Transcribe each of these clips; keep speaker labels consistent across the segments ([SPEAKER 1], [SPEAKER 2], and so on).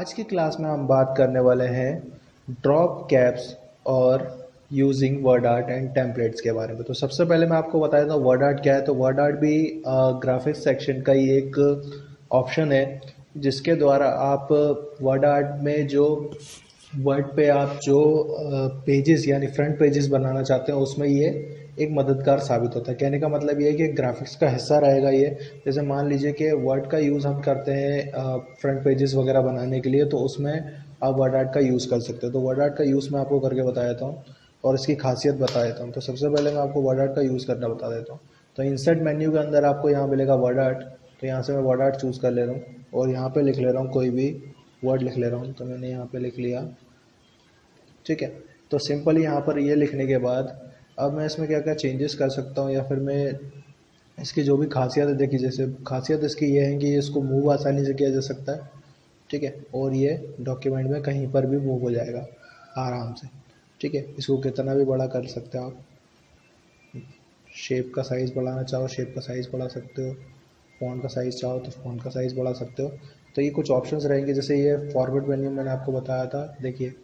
[SPEAKER 1] आज की क्लास में हम बात करने वाले हैं ड्रॉप कैप्स और using word art and templates के बारे में। तो सबसे पहले मैं आपको बता देता हूँ वर्ड आर्ट क्या है। तो वर्ड आर्ट भी ग्राफिक्स सेक्शन का ही एक ऑप्शन है जिसके द्वारा आप वर्ड आर्ट में जो वर्ड पे आप जो पेजेस यानी फ्रंट पेजेस बनाना चाहते हैं उसमें ये एक मददगार साबित होता है। कहने का मतलब ये है कि ग्राफिक्स का हिस्सा रहेगा ये। जैसे मान लीजिए कि वर्ड का यूज़ हम करते हैं फ्रंट पेजेस वगैरह बनाने के लिए, तो उसमें आप वर्ड आर्ट का यूज़ कर सकते हो। तो वर्ड आर्ट का यूज़ मैं आपको करके बता देता हूँ और इसकी खासियत बता देता हूँ। तो सबसे पहले मैं आपको वर्ड आर्ट का यूज़ करना बता देता हूँ। तो इंसर्ट मेन्यू के अंदर आपको यहाँ मिलेगा वर्ड आर्ट। तो यहाँ से मैं वर्ड आर्ट चूज़ कर ले रहा हूँ और यहाँ पर लिख ले रहा हूँ, कोई भी वर्ड लिख ले रहा हूँ। तो मैंने यहाँ पर लिख लिया, ठीक है। तो सिंपली यहाँ पर ये लिखने के बाद अब मैं इसमें क्या क्या चेंजेस कर सकता हूँ या फिर मैं इसकी जो भी खासियत है, देखिए जैसे खासियत इसकी ये है कि इसको मूव आसानी से किया जा सकता है, ठीक है। और ये डॉक्यूमेंट में कहीं पर भी मूव हो जाएगा आराम से, ठीक है। इसको कितना भी बड़ा कर सकते हो आप। शेप का साइज़ बढ़ाना चाहो शेप का साइज़ बढ़ा सकते हो, फ़ॉन्ट का साइज़ चाहो तो फ़ॉन्ट का साइज़ बढ़ा सकते हो। तो ये कुछ ऑप्शंस रहेंगे। जैसे ये फॉरवर्ड मेन्यू मैंने आपको बताया था, देखिए।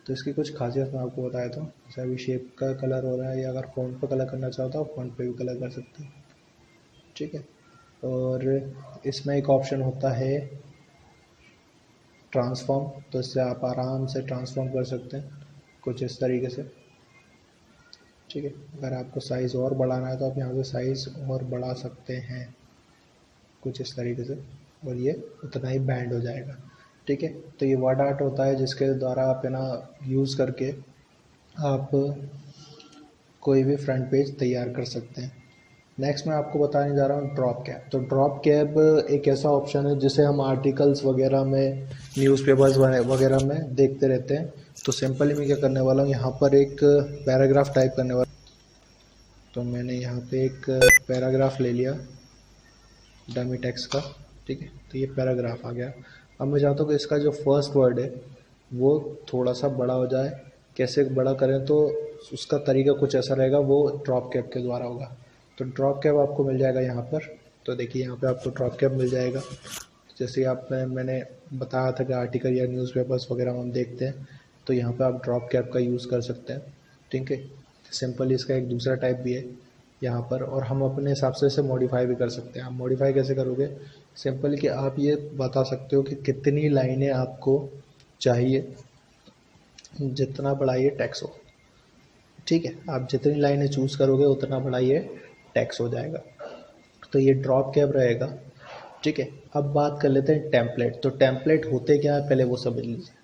[SPEAKER 1] तो इसकी कुछ खासियत मैं आपको बताया था। जैसे अभी शेप का कलर हो रहा है, या अगर फ़ॉन्ट पे कलर करना चाहो तो आप फ़ॉन्ट पे भी कलर कर सकते हो, ठीक है। और इसमें एक ऑप्शन होता है ट्रांसफॉर्म। तो इससे आप आराम से ट्रांसफॉर्म कर सकते हैं कुछ इस तरीके से, ठीक है। अगर आपको साइज़ और बढ़ाना है तो आप यहाँ से साइज़ और बढ़ा सकते हैं कुछ इस तरीके से, और ये उतना ही बैंड हो जाएगा, ठीक है। तो ये वर्ड आर्ट होता है जिसके द्वारा आप है ना यूज़ करके आप कोई भी फ्रंट पेज तैयार कर सकते हैं। नेक्स्ट मैं आपको बताने जा रहा हूँ ड्रॉप कैप। तो ड्रॉप कैप एक ऐसा ऑप्शन है जिसे हम आर्टिकल्स वगैरह में, न्यूज़पेपर्स वगैरह में देखते रहते हैं। तो सिंपली मैं क्या करने वाला हूँ, यहाँ पर एक पैराग्राफ टाइप करने वाला। तो मैंने यहाँ पे एक पैराग्राफ ले लिया डमी टेक्स्ट का, ठीक है। तो ये पैराग्राफ आ गया। अब मैं चाहता हूँ कि इसका जो फर्स्ट वर्ड है वो थोड़ा सा बड़ा हो जाए। कैसे बड़ा करें, तो उसका तरीका कुछ ऐसा रहेगा, वो ड्रॉप कैप के द्वारा होगा। तो ड्रॉप कैप आपको मिल जाएगा यहाँ पर। तो देखिए यहाँ पे आपको ड्रॉप कैप मिल जाएगा। जैसे आप मैंने बताया था कि आर्टिकल या न्यूज़पेपर्स वगैरह में हम देखते हैं, तो यहाँ पे आप ड्रॉप कैप का यूज़ कर सकते हैं, ठीक है। सिंपल इसका एक दूसरा टाइप भी है यहाँ पर, और हम अपने हिसाब से इसे मॉडिफाई भी कर सकते हैं। आप मॉडिफाई कैसे करोगे, सिंपल कि आप ये बता सकते हो कि कितनी लाइनें आपको चाहिए, जितना बड़ा ये टेक्स्ट हो, ठीक है। आप जितनी लाइनें चूज़ करोगे उतना बड़ा ये टेक्स्ट हो जाएगा। तो ये ड्रॉप कैप रहेगा, ठीक है। अब बात कर लेते हैं टेम्पलेट। तो टेम्पलेट होते क्या है पहले वो समझ लीजिए।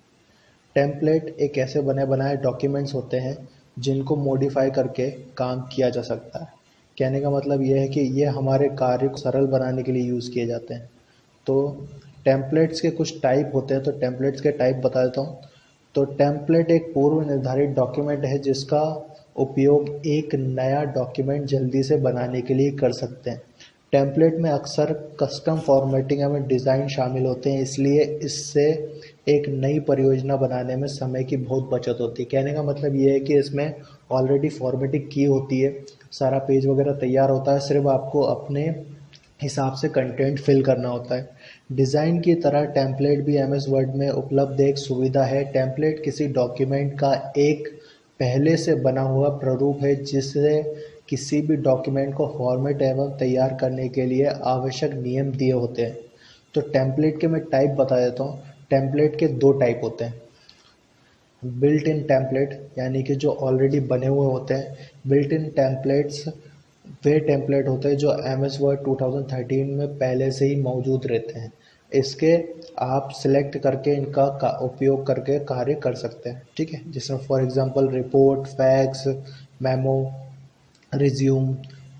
[SPEAKER 1] टेम्पलेट एक ऐसे बने बनाए डॉक्यूमेंट्स होते हैं जिनको मॉडिफाई करके काम किया जा सकता है। कहने का मतलब ये है कि ये हमारे कार्य को सरल बनाने के लिए यूज़ किए जाते हैं। तो टेम्पलेट्स के कुछ टाइप होते हैं, तो टेम्पलेट्स के टाइप बता देता हूँ। तो टेम्पलेट एक पूर्व निर्धारित डॉक्यूमेंट है जिसका उपयोग एक नया डॉक्यूमेंट जल्दी से बनाने के लिए कर सकते हैं। टेम्पलेट में अक्सर कस्टम फॉर्मेटिंग एवं डिज़ाइन शामिल होते हैं, इसलिए इससे एक नई परियोजना बनाने में समय की बहुत बचत होती है। कहने का मतलब ये है कि इसमें ऑलरेडी फॉर्मेटिंग की होती है, सारा पेज वगैरह तैयार होता है, सिर्फ आपको अपने हिसाब से कंटेंट फिल करना होता है। डिज़ाइन की तरह टेम्पलेट भी एमएस वर्ड में उपलब्ध एक सुविधा है। टेम्पलेट किसी डॉक्यूमेंट का एक पहले से बना हुआ प्रारूप है जिससे किसी भी डॉक्यूमेंट को फॉर्मेट एवं तैयार करने के लिए आवश्यक नियम दिए होते हैं। तो टेम्पलेट के मैं टाइप बता देता हूँ। टेम्पलेट के दो टाइप होते हैं, बिल्ट इन टेम्पलेट यानी कि जो ऑलरेडी बने हुए होते हैं। Built in templates way template होते हैं जो एमएस वर्ड 2013 में पहले से ही मौजूद रहते हैं। इसके आप सिलेक्ट करके इनका उपयोग करके कार्य कर सकते हैं, ठीक है। जिसमें for example report, fax, memo, resume,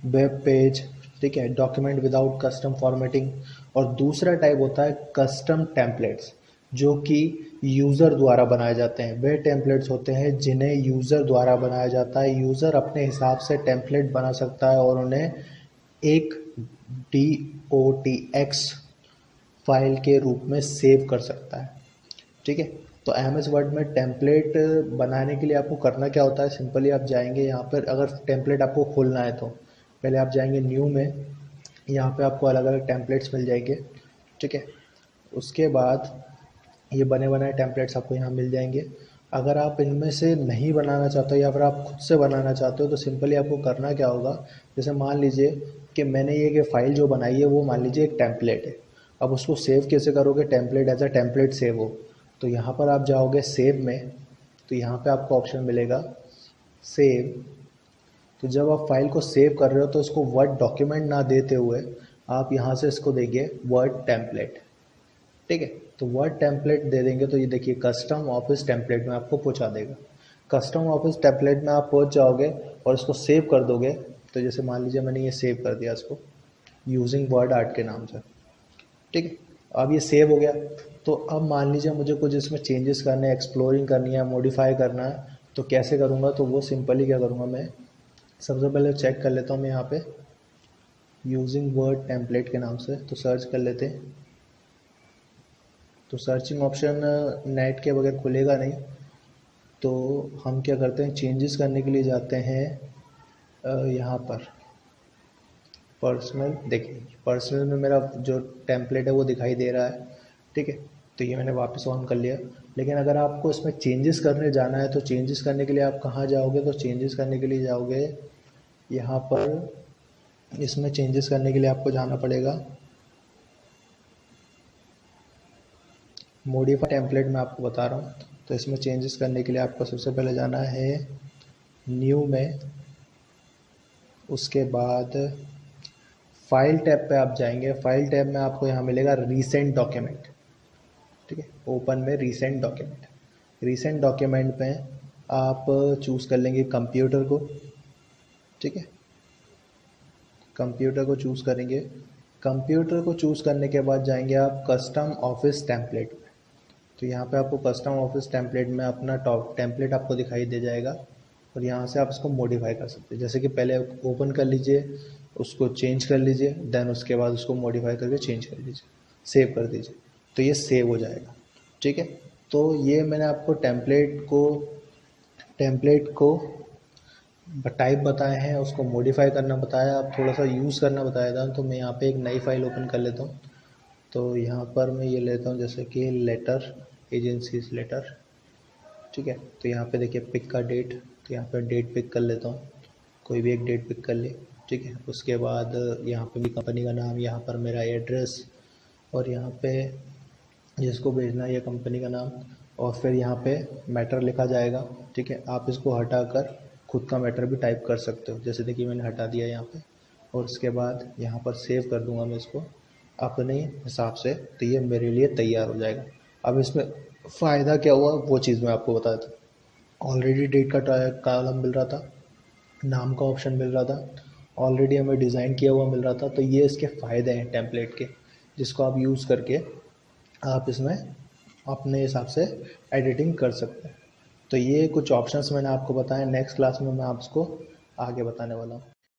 [SPEAKER 1] web page, ठीक है, डॉक्यूमेंट विदाउट कस्टम फॉर्मेटिंग। और दूसरा टाइप होता है कस्टम टेम्पलेट्स जो कि यूज़र द्वारा बनाए जाते हैं। वे टेम्पलेट्स होते हैं जिन्हें यूज़र द्वारा बनाया जाता है। यूज़र अपने हिसाब से टेम्पलेट बना सकता है और उन्हें एक DOTX फाइल के रूप में सेव कर सकता है, ठीक है। तो एमएस वर्ड में टेम्पलेट बनाने के लिए आपको करना क्या होता है, सिंपली आप जाएंगे यहाँ पर। अगर टेम्पलेट आपको खोलना है तो पहले आप जाएंगे न्यू में, यहाँ पे आपको अलग अलग टेम्पलेट्स मिल जाएंगे, ठीक है। उसके बाद ये बने बनाए टेम्पलेट्स आपको यहाँ मिल जाएंगे। अगर आप इनमें से नहीं बनाना चाहते हो या फिर आप खुद से बनाना चाहते हो तो सिंपली आपको करना क्या होगा, जैसे मान लीजिए कि मैंने ये फाइल जो बनाई है वो मान लीजिए एक टेम्पलेट है। अब उसको सेव कैसे करोगे, template as a template save हो, तो यहाँ पर आप जाओगे सेव में, तो यहाँ पे आपको ऑप्शन मिलेगा सेव। तो जब आप फाइल को सेव कर रहे हो तो इसको वर्ड डॉक्यूमेंट ना देते हुए आप यहाँ से इसको देंगे वर्ड टेम्पलेट। ठीक है, तो वर्ड टेम्पलेट दे देंगे तो ये देखिए कस्टम ऑफिस टेम्पलेट में आपको पहुँचा देगा। कस्टम ऑफिस टेम्पलेट में आप पहुँच जाओगे और इसको सेव कर दोगे। तो जैसे मान लीजिए मैंने ये सेव कर दिया इसको यूजिंग वर्ड आर्ट के नाम से। ठीक है, अब ये सेव हो गया। तो अब मान लीजिए मुझे कुछ इसमें चेंजेस करने हैं, एक्सप्लोरिंग करनी है, मॉडिफाई करना है, तो कैसे करूँगा, तो वो सिंपली क्या करूँगा, मैं सबसे पहले चेक कर लेता हूँ मैं यहाँ पे यूजिंग वर्ड टेम्पलेट के नाम से, तो सर्च कर लेते हैं। तो सर्चिंग ऑप्शन नेट के बगैर खुलेगा नहीं, तो हम क्या करते हैं, चेंजेस करने के लिए जाते हैं यहाँ पर पर्सनल। देखिए पर्सनल में मेरा जो टेम्पलेट है वो दिखाई दे रहा है। ठीक है, तो ये मैंने वापस ऑन कर लिया। लेकिन अगर आपको इसमें चेंजेस करने जाना है तो चेंजेस करने के लिए आप कहाँ जाओगे, तो चेंजेस करने के लिए जाओगे यहाँ पर, इसमें चेंजेस करने के लिए आपको जाना पड़ेगा मॉडिफाई टेम्पलेट में आपको बता रहा हूँ। तो इसमें चेंजेस करने के लिए आपको सबसे पहले जाना है न्यू में, उसके बाद फाइल टैब पे आप जाएंगे। फाइल टैब में आपको यहाँ मिलेगा रीसेंट डॉक्यूमेंट। ठीक है, ओपन में रीसेंट डॉक्यूमेंट, रीसेंट डॉक्यूमेंट पे आप चूज़ कर लेंगे कंप्यूटर को। ठीक है, कंप्यूटर को चूज़ करेंगे। कंप्यूटर को चूज़ करने के बाद जाएंगे आप कस्टम ऑफिस टेम्पलेट में। तो यहाँ पे आपको कस्टम ऑफिस टेम्पलेट में अपना टॉप टेम्पलेट आपको दिखाई दे जाएगा और यहाँ से आप इसको मॉडिफाई कर सकते हैं। जैसे कि पहले ओपन कर लीजिए, उसको चेंज कर लीजिए, देन उसके बाद उसको मॉडिफाई करके चेंज कर लीजिए, सेव कर दीजिए, तो ये सेव हो जाएगा। ठीक है, तो ये मैंने आपको टेम्पलेट को टाइप बताए हैं, उसको मॉडिफाई करना बताया, अब थोड़ा सा यूज़ करना बताया था। तो मैं यहाँ पे एक नई फाइल ओपन कर लेता हूँ। तो यहाँ पर मैं ये लेता हूँ जैसे कि लेटर, एजेंसीज लेटर। ठीक है, तो यहाँ पे देखिए पिक का डेट, तो यहाँ पे डेट पिक कर लेता हूँ, कोई भी एक डेट पिक कर ले। ठीक है, उसके बाद यहाँ पे भी कंपनी का नाम, यहाँ पर मेरा एड्रेस, और यहाँ पे जिसको भेजना है ये कंपनी का नाम, और फिर यहाँ पे मैटर लिखा जाएगा। ठीक है, आप इसको हटाकर खुद का मैटर भी टाइप कर सकते हो, जैसे देखिए मैंने हटा दिया यहाँ पे, और उसके बाद यहाँ पर सेव कर दूंगा मैं इसको अपने हिसाब से, तो ये मेरे लिए तैयार हो जाएगा। अब इसमें फ़ायदा क्या हुआ वो चीज़ मैं आपको बता देता हूँ। ऑलरेडी डेट का कॉलम मिल रहा था, नाम का ऑप्शन मिल रहा था, ऑलरेडी हमें डिज़ाइन किया हुआ मिल रहा था। तो ये इसके फ़ायदे हैं टेम्पलेट के, जिसको आप यूज़ करके आप इसमें अपने हिसाब से एडिटिंग कर सकते हैं। तो ये कुछ ऑप्शंस मैंने आपको बताए, नेक्स्ट क्लास में मैं आपको आगे बताने वाला हूँ।